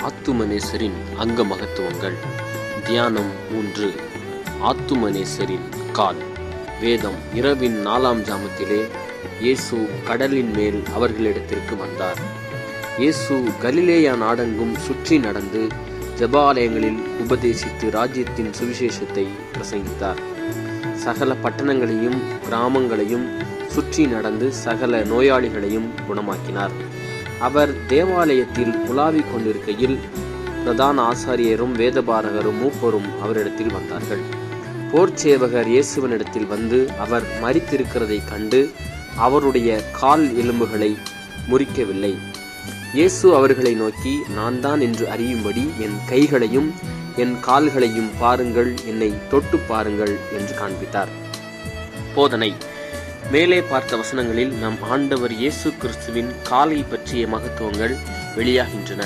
ஆத்துமனேசரின் அங்க மகத்துவங்கள். தியானம் 3. ஆத்துமனேசரின் கால். வேதம். இரவின் 4ஆம் ஜாமத்திலே இயேசு கடலின் மேல் அவர்களிடத்திற்கு வந்தார். இயேசு கலிலேயா நாடெங்கும் சுற்றி நடந்து ஜெபாலயங்களில் உபதேசித்து ராஜ்யத்தின் சுவிசேஷத்தை பிரசங்கித்தார். சகல பட்டணங்களையும் கிராமங்களையும் சுற்றி நடந்து சகல நோயாளிகளையும் குணமாக்கினார். அவர் தேவாலயத்தில் உலாவிக் கொண்டிருக்கையில் பிரதான ஆசாரியரும் வேதபாரகரும் மூப்பரும் அவரிடத்தில் வந்தார்கள். போர்ச்சேவகர் இயேசுவனிடத்தில் வந்து அவர் மரித்திருக்கிறதை கண்டு அவருடைய கால் எலும்புகளை முறிக்கவில்லை. இயேசு அவர்களை நோக்கி, நான் தான் என்று அறியும்படி என் கைகளையும் என் கால்களையும் பாருங்கள், என்னை தொட்டு பாருங்கள் என்று காண்பித்தார். போதனை. மேலே பார்த்த வசனங்களில் நம் ஆண்டவர் இயேசு கிறிஸ்துவின் காலை பற்றிய மகத்துவங்கள் வெளியாகின்றன.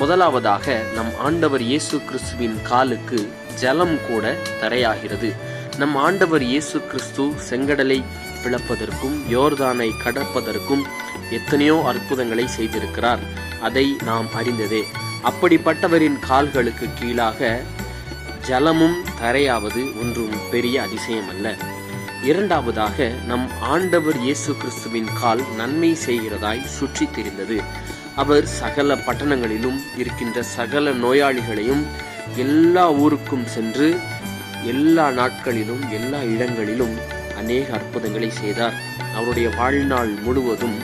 முதலாவதாக, நம் ஆண்டவர் இயேசு கிறிஸ்துவின் காலுக்கு ஜலம் கூட தரையாகிறது. நம் ஆண்டவர் இயேசு கிறிஸ்து செங்கடலை பிளப்பதற்கும் யோர்தானை கடப்பதற்கும் எத்தனையோ அற்புதங்களை செய்திருக்கிறார். அதை நாம் அறிந்ததே. அப்படிப்பட்டவரின் கால்களுக்கு கீழாக ஜலமும் தரையாவது ஒன்றும் பெரிய அதிசயம் அல்ல. இரண்டாவதாக, நம் ஆண்டவர் இயேசு கிறிஸ்துவின் கால் நன்மை செய்கிறதாய் சுற்றி திரிந்தது. அவர் சகல பட்டணங்களிலும் இருக்கின்ற சகல நோயாளிகளையும் எல்லா ஊருக்கும் சென்று எல்லா நாட்களிலும் எல்லா இடங்களிலும் அநேக அற்புதங்களை செய்தார். அவருடைய வாழ்நாள் முழுவதும்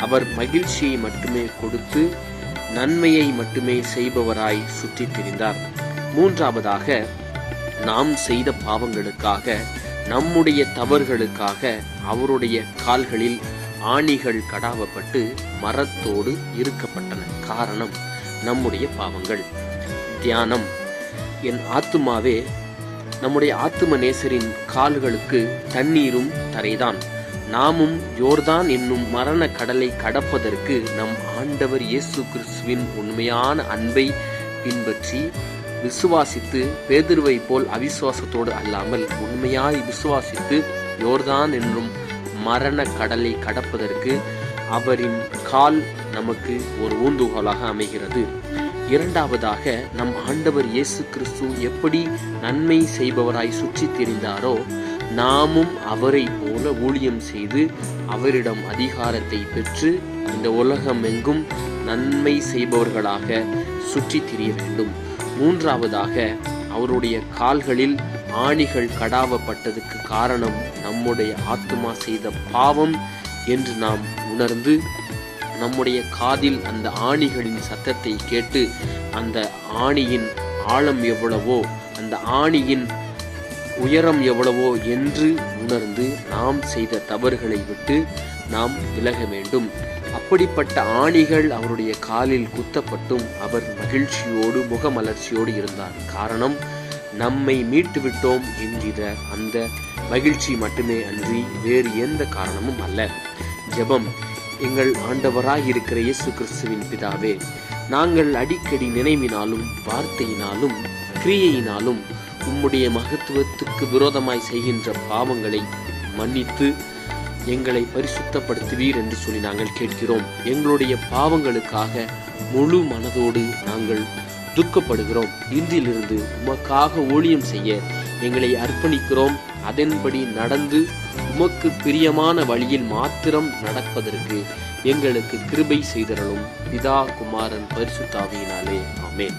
அவர் மகிழ்ச்சியை மட்டுமே கொடுத்து நன்மையை மட்டுமே செய்பவராய் சுற்றி திரிந்தார். மூன்றாவதாக, நாம் செய்த பாவங்களுக்காக நம்முடைய தவறுகளுக்காக அவருடைய கால்களில் ஆணிகள் கடாவப்பட்டு மரத்தோடு இருக்கப்பட்டன. காரணம் நம்முடைய பாவங்கள். தியானம். என் ஆத்துமாவே, நம்முடைய ஆத்துமனேசரின் கால்களுக்கு தண்ணீரும் தரைதான். நாமும் யோர்தான் என்னும் மரண கடலை கடப்பதற்கு நம் ஆண்டவர் இயேசு கிறிஸ்துவின் உண்மையான அன்பை பின்பற்றி விசுவாசித்து, பேதுருவை போல் அவிசுவாசத்தோடு அல்லாமல் உண்மையாய் விசுவாசித்து யோர்தான் என்னும் மரண கடலை கடப்பதற்கு அவரின் கால் நமக்கு ஒரு ஊந்துகோலாக அமைகிறது. இரண்டாவதாக, நம் ஆண்டவர் இயேசு கிறிஸ்து எப்படி நன்மை செய்பவராய் சுற்றி திரிந்தாரோ நாமும் அவரை போல ஊழியம் செய்து அவரிடம் அதிகாரத்தை பெற்று இந்த உலகமெங்கும் நன்மை செய்பவர்களாக சுற்றி திரிய வேண்டும். மூன்றாவதாக, அவருடைய கால்களில் ஆணிகள் கடாவப்பட்டதுக்கு காரணம் நம்முடைய ஆத்துமா செய்த பாவம் என்று நாம் உணர்ந்து நம்முடைய காதில் அந்த ஆணிகளின் சத்தத்தை கேட்டு அந்த ஆணியின் ஆழம் எவ்வளவோ அந்த ஆணியின் உயரம் எவ்வளவோ என்று உணர்ந்து நாம் செய்த தவறுகளை விட்டு நாம் விலக வேண்டும். அப்படிப்பட்ட ஆணிகள் அவருடைய காலில் குத்தப்பட்டும் அவர் மகிழ்ச்சியோடு முகமலர்ச்சியோடு இருந்தார். காரணம், நம்மை மீட்டு விட்டோம் என்கிற அந்த மகிழ்ச்சி மட்டுமே அன்றி வேறு எந்த காரணமும் அல்ல. ஜெபம். எங்கள் ஆண்டவராய் இருக்கிற இயேசு கிறிஸ்துவின் பிதாவே, நாங்கள் அடிக்கடி நினைவினாலும் வார்த்தையினாலும் கிரியையினாலும் உம்முடைய மகத்துவத்துக்கு விரோதமாய் செய்கின்ற பாவங்களை மன்னித்து எங்களை பரிசுத்தப்படுத்துவீர் என்று சொல்லி நாங்கள் கேட்கிறோம். எங்களுடைய பாவங்களுக்காக முழு மனதோடு நாங்கள் துக்கப்படுகிறோம். இன்றிலிருந்து உமக்காக ஊழியம் செய்ய எங்களை அர்ப்பணிக்கிறோம். அதன்படி நடந்து உமக்கு பிரியமான வழியில் மாத்திரம் நடப்பதற்கு எங்களுக்கு கிருபை செய்தருளும். பிதா, குமாரன், பரிசுத்த ஆவியினாலே. ஆமென்.